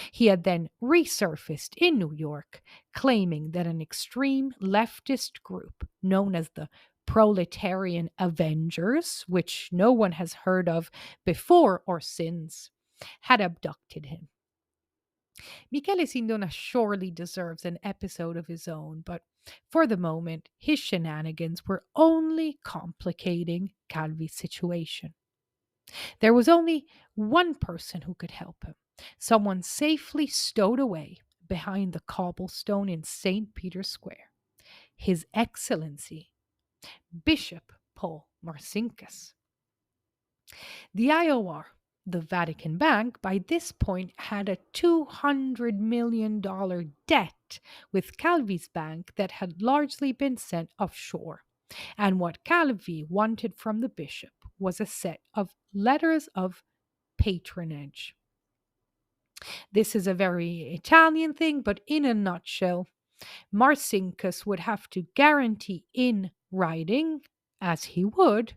He had then resurfaced in New York, claiming that an extreme leftist group known as the Proletarian Avengers, which no one has heard of before or since, had abducted him. Michele Sindona surely deserves an episode of his own, but for the moment, his shenanigans were only complicating Calvi's situation. There was only one person who could help him, someone safely stowed away behind the cobblestone in St. Peter's Square: His Excellency, Bishop Paul Marcinkus. The IOR, the Vatican Bank, by this point had a $200 million debt with Calvi's bank that had largely been sent offshore. And what Calvi wanted from the bishop was a set of letters of patronage. This is a very Italian thing, but in a nutshell, Marcinkus would have to guarantee in writing, as he would,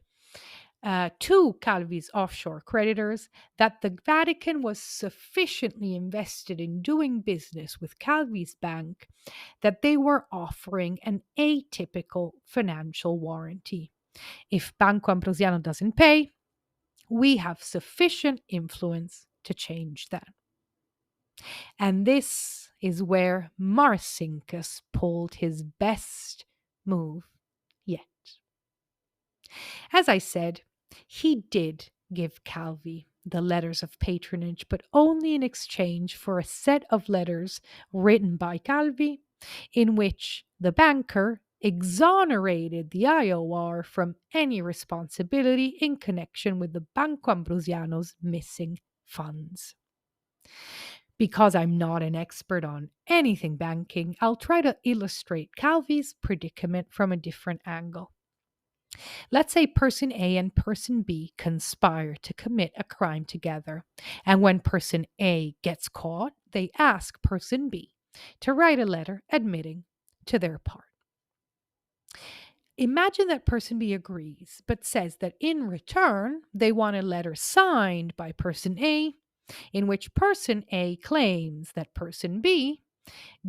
to Calvi's offshore creditors that the Vatican was sufficiently invested in doing business with Calvi's bank that they were offering an atypical financial warranty. If Banco Ambrosiano doesn't pay, we have sufficient influence to change that. And this is where Marcinkus pulled his best move yet. As I said, he did give Calvi the letters of patronage, but only in exchange for a set of letters written by Calvi in which the banker exonerated the IOR from any responsibility in connection with the Banco Ambrosiano's missing funds. Because I'm not an expert on anything banking, I'll try to illustrate Calvi's predicament from a different angle. Let's say person A and person B conspire to commit a crime together. And when person A gets caught, they ask person B to write a letter admitting to their part. Imagine that person B agrees, but says that in return, they want a letter signed by person A, in which person A claims that person B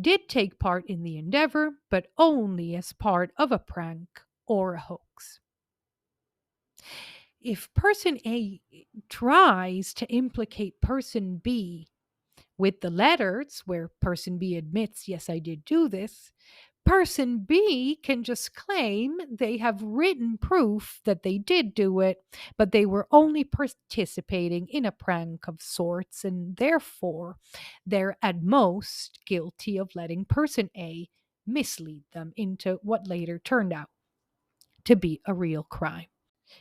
did take part in the endeavor, but only as part of a prank or a hoax. If person A tries to implicate person B with the letters where person B admits, yes, I did do this, person B can just claim they have written proof that they did do it, but they were only participating in a prank of sorts, and therefore they're at most guilty of letting person A mislead them into what later turned out to be a real crime.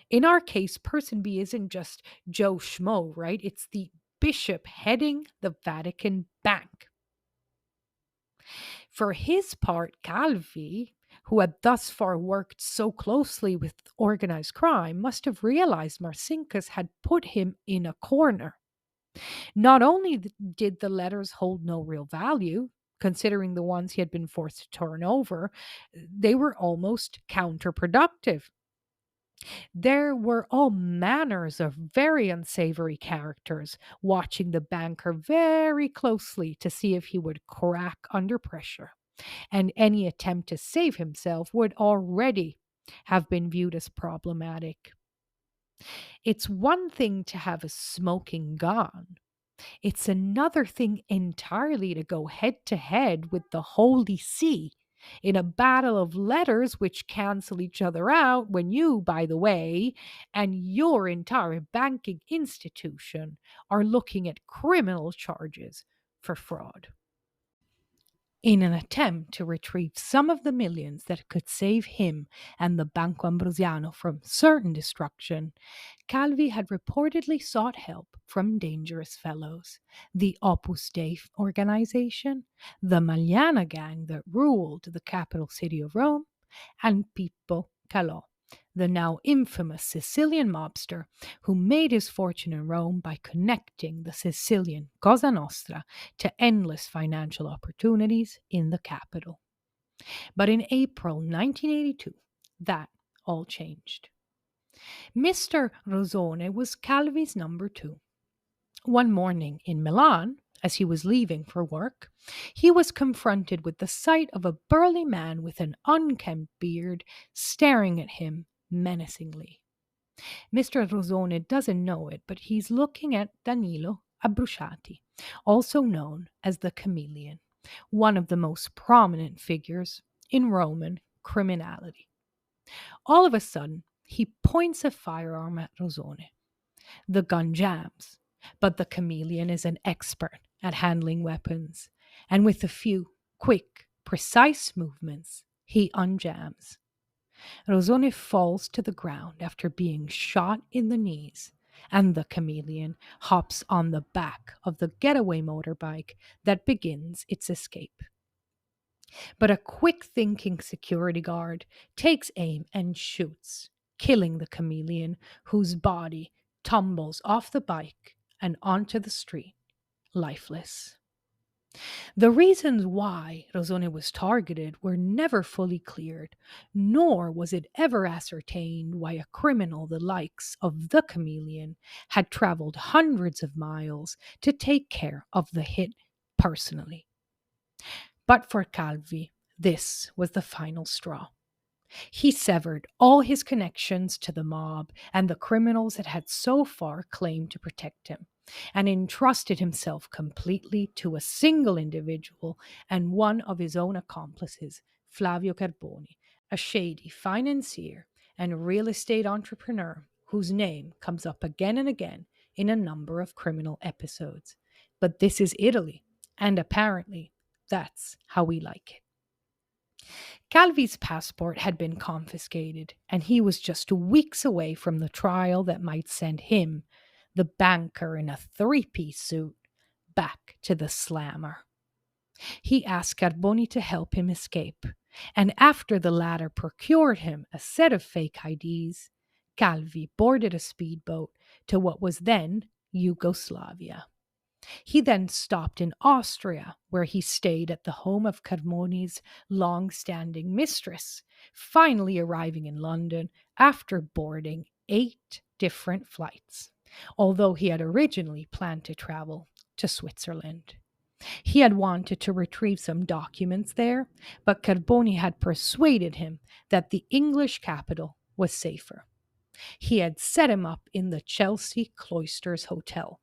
In our case, person B isn't just Joe Schmo, right? It's the bishop heading the Vatican Bank. For his part, Calvi, who had thus far worked so closely with organized crime, must have realized Marcinkus had put him in a corner. Not only did the letters hold no real value, considering the ones he had been forced to turn over, they were almost counterproductive. There were all manners of very unsavory characters watching the banker very closely to see if he would crack under pressure, and any attempt to save himself would already have been viewed as problematic. It's one thing to have a smoking gun. It's another thing entirely to go head to head with the Holy See in a battle of letters which cancel each other out when you, by the way, and your entire banking institution are looking at criminal charges for fraud. In an attempt to retrieve some of the millions that could save him and the Banco Ambrosiano from certain destruction, Calvi had reportedly sought help from dangerous fellows, the Opus Dei organization, the Magliana gang that ruled the capital city of Rome, and Pippo Calò, the now infamous Sicilian mobster who made his fortune in Rome by connecting the Sicilian Cosa Nostra to endless financial opportunities in the capital. But in April 1982, that all changed. Mr. Rosone was Calvi's number two. One morning in Milan, as he was leaving for work, he was confronted with the sight of a burly man with an unkempt beard staring at him menacingly. Mr. Rosone doesn't know it, but he's looking at Danilo Abbrusciati, also known as the Chameleon, one of the most prominent figures in Roman criminality. All of a sudden, he points a firearm at Rosone. The gun jams, but the Chameleon is an expert at handling weapons, and with a few quick, precise movements, he unjams. Rosone falls to the ground after being shot in the knees, and the Chameleon hops on the back of the getaway motorbike that begins its escape. But a quick thinking security guard takes aim and shoots, killing the Chameleon, whose body tumbles off the bike and onto the street, lifeless. The reasons why Rosone was targeted were never fully cleared, nor was it ever ascertained why a criminal the likes of the Chameleon had traveled hundreds of miles to take care of the hit personally. But for Calvi, this was the final straw. He severed all his connections to the mob and the criminals that had so far claimed to protect him, and entrusted himself completely to a single individual and one of his own accomplices, Flavio Carboni, a shady financier and real estate entrepreneur whose name comes up again and again in a number of criminal episodes. But this is Italy, and apparently that's how we like it. Calvi's passport had been confiscated, and he was just weeks away from the trial that might send him, the banker in a three-piece suit, back to the slammer. He asked Carboni to help him escape, and after the latter procured him a set of fake IDs, Calvi boarded a speedboat to what was then Yugoslavia. He then stopped in Austria, where he stayed at the home of Carboni's long standing mistress, finally arriving in London after boarding 8 different flights, although he had originally planned to travel to Switzerland. He had wanted to retrieve some documents there, but Carboni had persuaded him that the English capital was safer. He had set him up in the Chelsea Cloisters Hotel,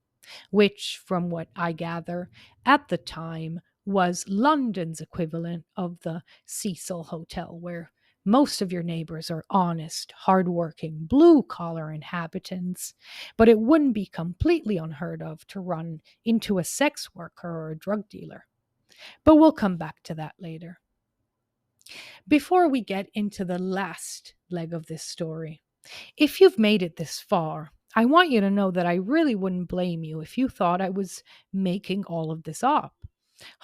which, from what I gather, at the time was London's equivalent of the Cecil Hotel, where most of your neighbors are honest, hardworking, blue collar inhabitants, but it wouldn't be completely unheard of to run into a sex worker or a drug dealer. But we'll come back to that later. Before we get into the last leg of this story, if you've made it this far, I want you to know that I really wouldn't blame you if you thought I was making all of this up.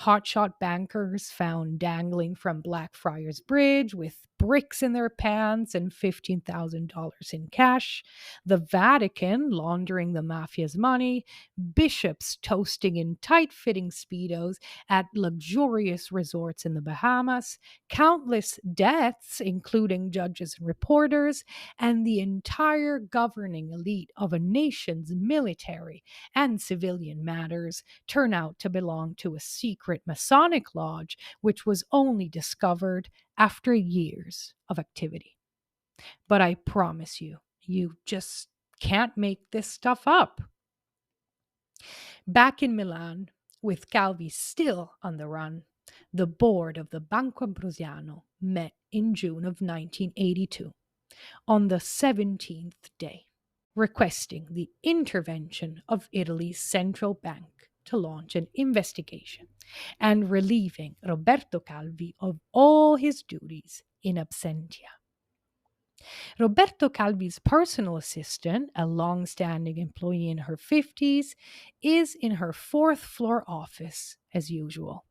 Hotshot bankers found dangling from Blackfriars Bridge with bricks in their pants and $15,000 in cash, the Vatican laundering the mafia's money, bishops toasting in tight fitting Speedos at luxurious resorts in the Bahamas, countless deaths, including judges and reporters, and the entire governing elite of a nation's military and civilian matters turn out to belong to a secret Masonic lodge, which was only discovered after years of activity. But I promise you, you just can't make this stuff up. Back in Milan, with Calvi still on the run, the board of the Banco Ambrosiano met in June of 1982, on the 17th day, requesting the intervention of Italy's central bank to launch an investigation and relieving Roberto Calvi of all his duties in absentia. Roberto Calvi's personal assistant, a long standing employee in her 50s, is in her fourth floor office as usual.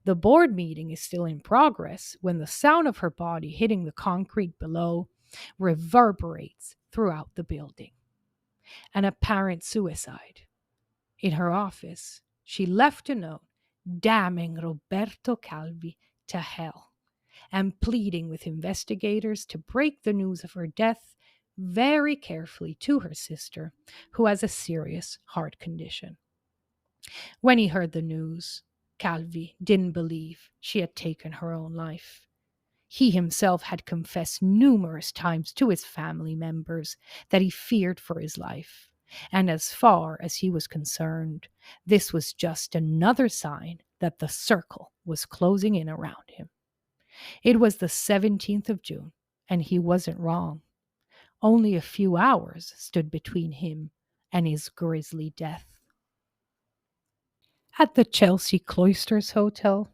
The board meeting is still in progress when the sound of her body hitting the concrete below reverberates throughout the building. An apparent suicide. In her office, she left a note damning Roberto Calvi to hell and pleading with investigators to break the news of her death very carefully to her sister, who has a serious heart condition. When he heard the news, Calvi didn't believe she had taken her own life. He himself had confessed numerous times to his family members that he feared for his life. And as far as he was concerned, this was just another sign that the circle was closing in around him. It was the 17th of June, and he wasn't wrong. Only a few hours stood between him and his grisly death. At the Chelsea Cloisters Hotel,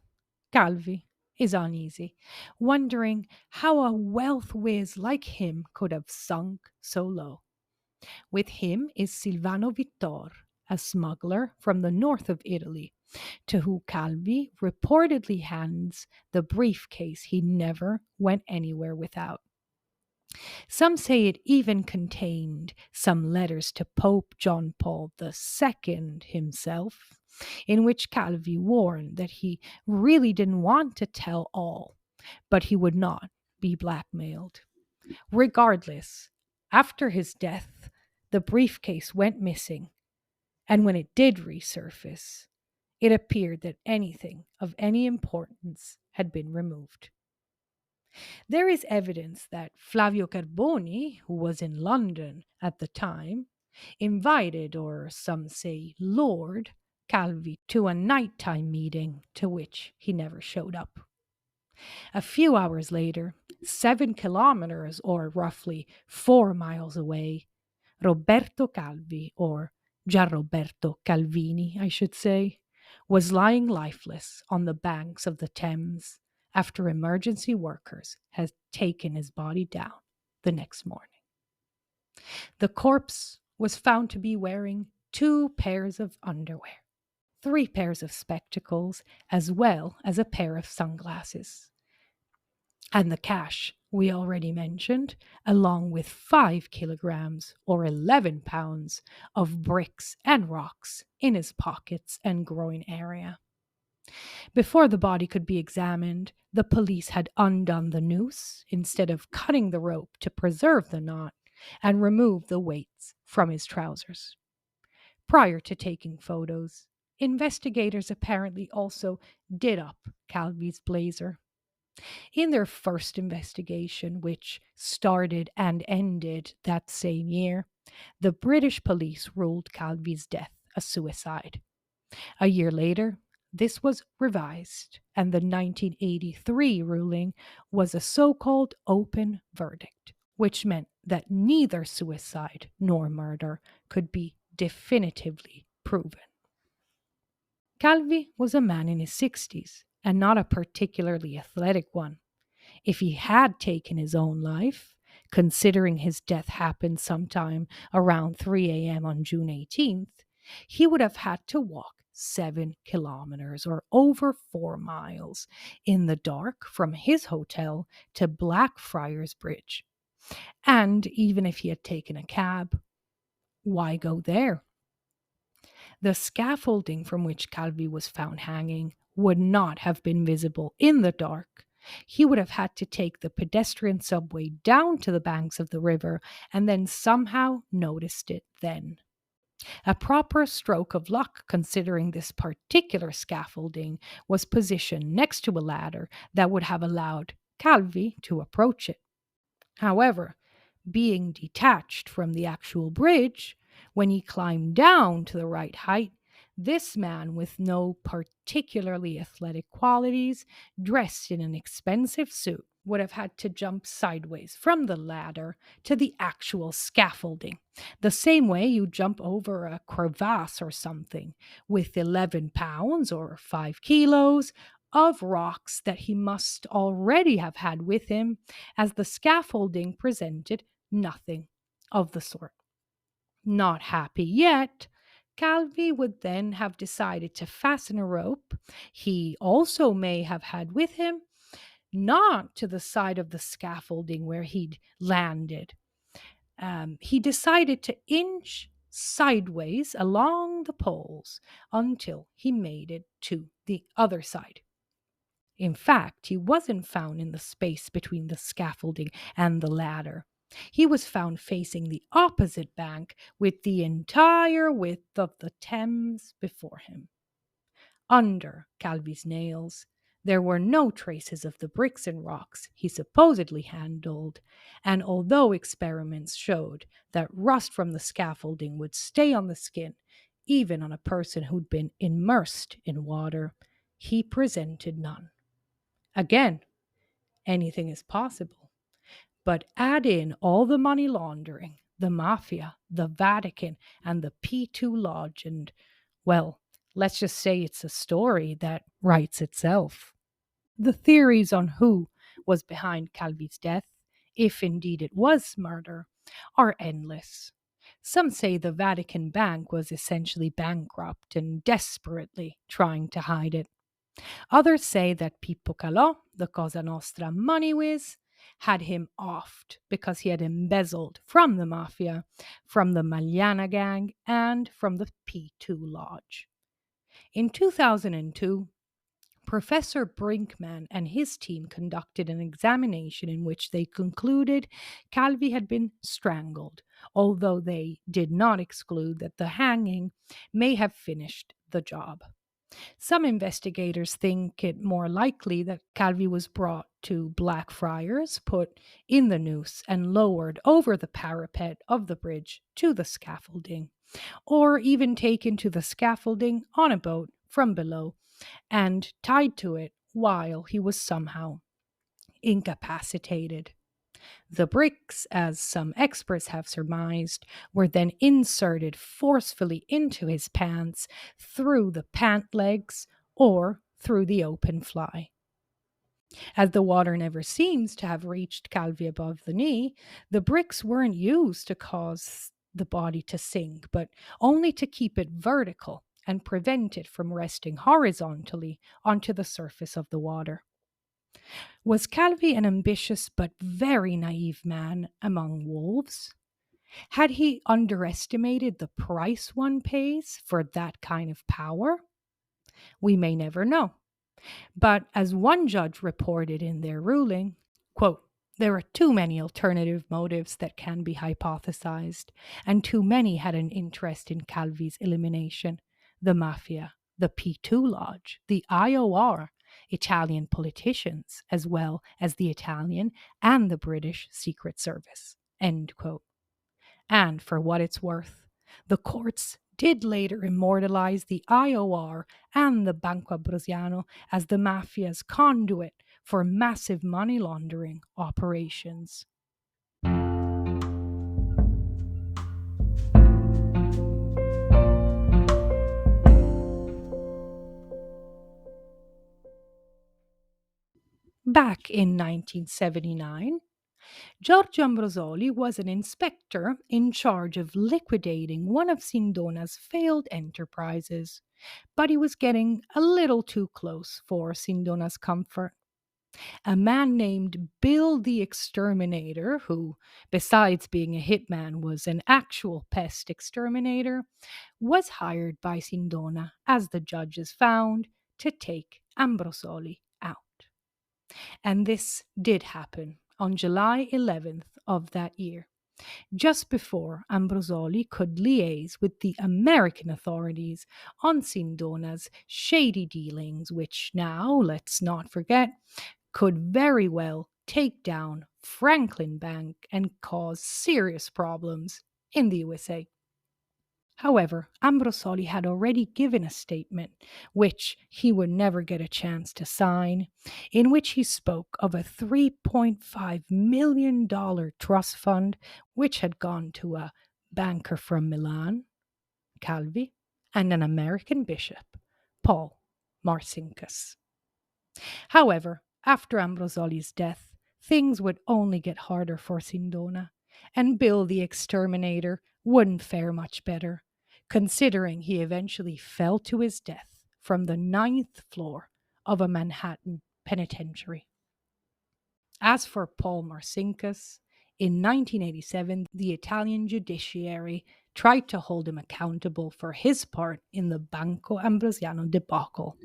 Calvi is uneasy, wondering how a wealth whiz like him could have sunk so low. With him is Silvano Vittor, a smuggler from the north of Italy, to whom Calvi reportedly hands the briefcase he never went anywhere without. Some say it even contained some letters to Pope John Paul II himself, in which Calvi warned that he really didn't want to tell all, but he would not be blackmailed. Regardless, after his death, the briefcase went missing, and when it did resurface, it appeared that anything of any importance had been removed. There is evidence that Flavio Carboni, who was in London at the time, invited, or some say lured, Calvi to a nighttime meeting to which he never showed up. A few hours later, 7 kilometers, or roughly 4 miles away, Roberto Calvi, or Gianroberto Calvini, I should say, was lying lifeless on the banks of the Thames after emergency workers had taken his body down the next morning. The corpse was found to be wearing 2 pairs of underwear. 3 pairs of spectacles, as well as a pair of sunglasses. And the cash we already mentioned, along with 5 kilograms or 11 pounds of bricks and rocks in his pockets and groin area. Before the body could be examined, the police had undone the noose instead of cutting the rope to preserve the knot and remove the weights from his trousers. Prior to taking photos, investigators apparently also did up Calvi's blazer. In their first investigation, which started and ended that same year, the British police ruled Calvi's death a suicide. A year later, this was revised, and the 1983 ruling was a so called open verdict, which meant that neither suicide nor murder could be definitively proven. Calvi was a man in his 60s and not a particularly athletic one. If he had taken his own life, considering his death happened sometime around 3 a.m. on June 18th, he would have had to walk 7 kilometers or over 4 miles in the dark from his hotel to Blackfriars Bridge. And even if he had taken a cab, why go there? The scaffolding from which Calvi was found hanging would not have been visible in the dark. He would have had to take the pedestrian subway down to the banks of the river and then somehow noticed it then. A proper stroke of luck, considering this particular scaffolding was positioned next to a ladder that would have allowed Calvi to approach it. However, being detached from the actual bridge, when he climbed down to the right height, this man with no particularly athletic qualities, dressed in an expensive suit, would have had to jump sideways from the ladder to the actual scaffolding, the same way you jump over a crevasse or something, with 11 pounds or 5 kilos of rocks that he must already have had with him, as the scaffolding presented nothing of the sort. Not happy yet, Calvi would then have decided to fasten a rope he also may have had with him, not to the side of the scaffolding where he'd landed. He decided to inch sideways along the poles until he made it to the other side. In fact, he wasn't found in the space between the scaffolding and the ladder. He was found facing the opposite bank with the entire width of the Thames before him. Under Calvi's nails, there were no traces of the bricks and rocks he supposedly handled, and although experiments showed that rust from the scaffolding would stay on the skin, even on a person who'd been immersed in water, he presented none. Again, anything is possible. But add in all the money laundering, the mafia, the Vatican, and the P2 Lodge, and, well, let's just say it's a story that writes itself. The theories on who was behind Calvi's death, if indeed it was murder, are endless. Some say the Vatican Bank was essentially bankrupt and desperately trying to hide it. Others say that Pippo Calò, the Cosa Nostra money whiz, had him offed because he had embezzled from the mafia, from the Magliana gang, and from the P2 Lodge. In 2002, Professor Brinkman and his team conducted an examination in which they concluded Calvi had been strangled, although they did not exclude that the hanging may have finished the job. Some investigators think it more likely that Calvi was brought to Blackfriars, put in the noose, and lowered over the parapet of the bridge to the scaffolding, or even taken to the scaffolding on a boat from below and tied to it while he was somehow incapacitated. The bricks, as some experts have surmised, were then inserted forcefully into his pants through the pant legs or through the open fly. As the water never seems to have reached Calvi above the knee, the bricks weren't used to cause the body to sink, but only to keep it vertical and prevent it from resting horizontally onto the surface of the water. Was Calvi an ambitious but very naive man among wolves? Had he underestimated the price one pays for that kind of power? We may never know. But as one judge reported in their ruling, quote, there are too many alternative motives that can be hypothesized, and too many had an interest in Calvi's elimination. The mafia, the P2 Lodge, the IOR, Italian politicians, as well as the Italian and the British Secret Service. End quote. And for what it's worth, the courts did later immortalize the IOR and the Banco Ambrosiano as the mafia's conduit for massive money laundering operations. Back in 1979, Giorgio Ambrosoli was an inspector in charge of liquidating one of Sindona's failed enterprises, but he was getting a little too close for Sindona's comfort. A man named Bill the Exterminator, who, besides being a hitman, was an actual pest exterminator, was hired by Sindona, as the judges found, to take Ambrosoli out. And this did happen on July 11th of that year, just before Ambrosoli could liaise with the American authorities on Sindona's shady dealings, which now, let's not forget, could very well take down Franklin Bank and cause serious problems in the USA. However, Ambrosoli had already given a statement, which he would never get a chance to sign, in which he spoke of a $3.5 million trust fund which had gone to a banker from Milan, Calvi, and an American bishop, Paul Marcinkus. However, after Ambrosoli's death, things would only get harder for Sindona, and Bill the Exterminator wouldn't fare much better, considering he eventually fell to his death from the 9th floor of a Manhattan penitentiary. As for Paul Marcinkus, in 1987, the Italian judiciary tried to hold him accountable for his part in the Banco Ambrosiano debacle,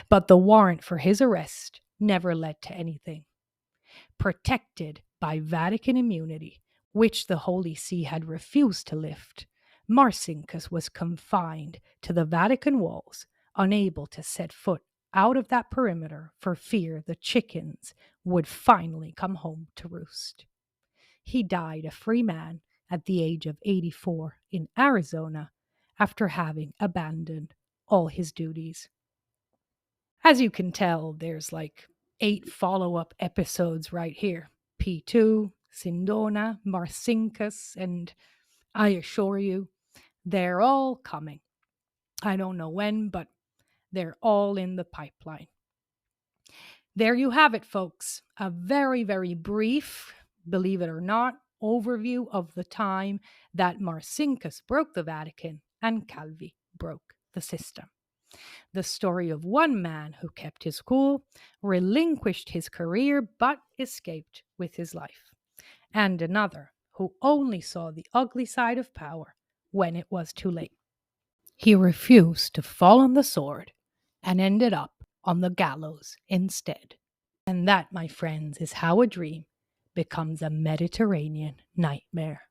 but the warrant for his arrest never led to anything. Protected by Vatican immunity, which the Holy See had refused to lift, Marcinkus was confined to the Vatican walls, unable to set foot out of that perimeter for fear the chickens would finally come home to roost. He died a free man at the age of 84 in Arizona after having abandoned all his duties. As you can tell, there's like 8 follow-up episodes right here. P2, Sindona, Marcinkus, and I assure you, they're all coming. I don't know when, but they're all in the pipeline. There you have it, folks. A very, very brief, believe it or not, overview of the time that Marcinkus broke the Vatican and Calvi broke the system. The story of one man who kept his cool, relinquished his career, but escaped with his life, and another who only saw the ugly side of power when it was too late. He refused to fall on the sword and ended up on the gallows instead. And that, my friends, is how a dream becomes a Mediterranean nightmare.